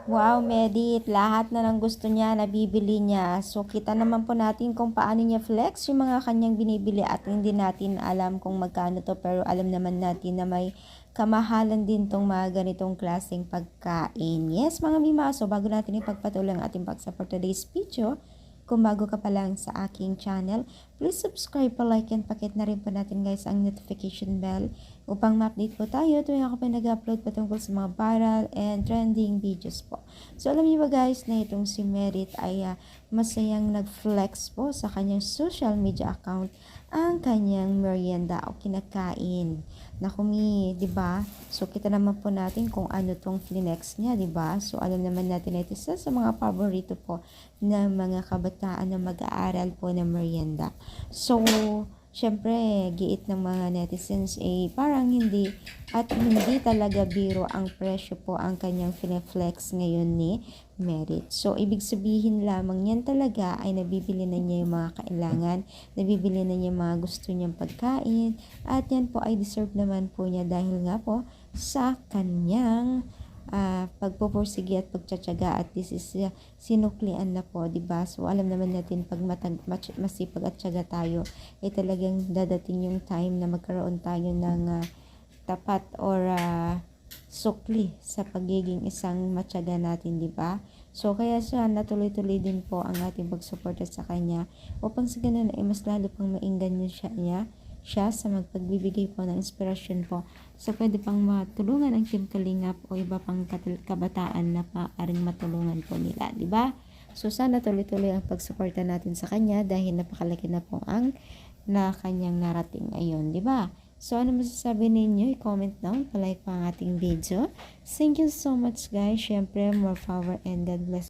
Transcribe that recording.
Wow, Medit, lahat na ng gusto niya, nabibili niya. So, kita naman po natin kung paano niya flex yung mga kanyang binibili at hindi natin alam kung magkano to. Pero alam naman natin na may kamahalan din tong mga ganitong klaseng pagkain. Yes, mga Mima, so bago natin ipagpatuloy ang ating pag-support today's video, kung bago ka pa lang sa aking channel, please subscribe pa, like, and pakit na rin po natin guys ang notification bell upang ma-update po tayo tuwing ako pa nag-upload patungkol sa mga viral and trending videos po. So alam niyo ba guys na itong si Merit ay masayang nag-flex po sa kanyang social media account ang kanyang merienda o kinakain. Naku mi, 'di ba? So kita naman po natin kung ano tong flex niya, 'di ba? So alam naman natin na ito isa sa mga paborito po ng mga kabataan na mag-aaral po ng merienda. So syempre, giit ng mga netizens parang hindi at hindi talaga biro ang presyo po ang kanyang flex ngayon ni Merit. So, ibig sabihin lamang yan talaga ay nabibili na niya yung mga kailangan, nabibili na niya yung mga gusto niyang pagkain, at yan po ay deserve naman po niya dahil nga po sa kanyang pagpupursige at pagtsatsaga at this is sinuklian na po, 'di ba? So alam naman natin pag masipag at tsaga tayo ay talagang dadating yung time na magkaroon tayo ng tapat or sukli sa pagiging isang matyaga natin, 'di ba? So kaya siya natuloy-tuloy din po ang ating pagsuporta sa kanya upang sa ganun ay mas lalo pang mainggan siya sa magpagbibigay po ng inspirasyon po sa pwede pang matulungan ang Team Kalingap o iba pang kabataan na maaaring matulungan po nila, di ba? So sana tuloy-tuloy ang pagsuporta natin sa kanya dahil napakalaki na po ang na kanyang narating ngayon, di ba? So ano masasabi ninyo? I-comment down, palike pa ang ating video. Thank you so much guys. Syempre, more power and God bless.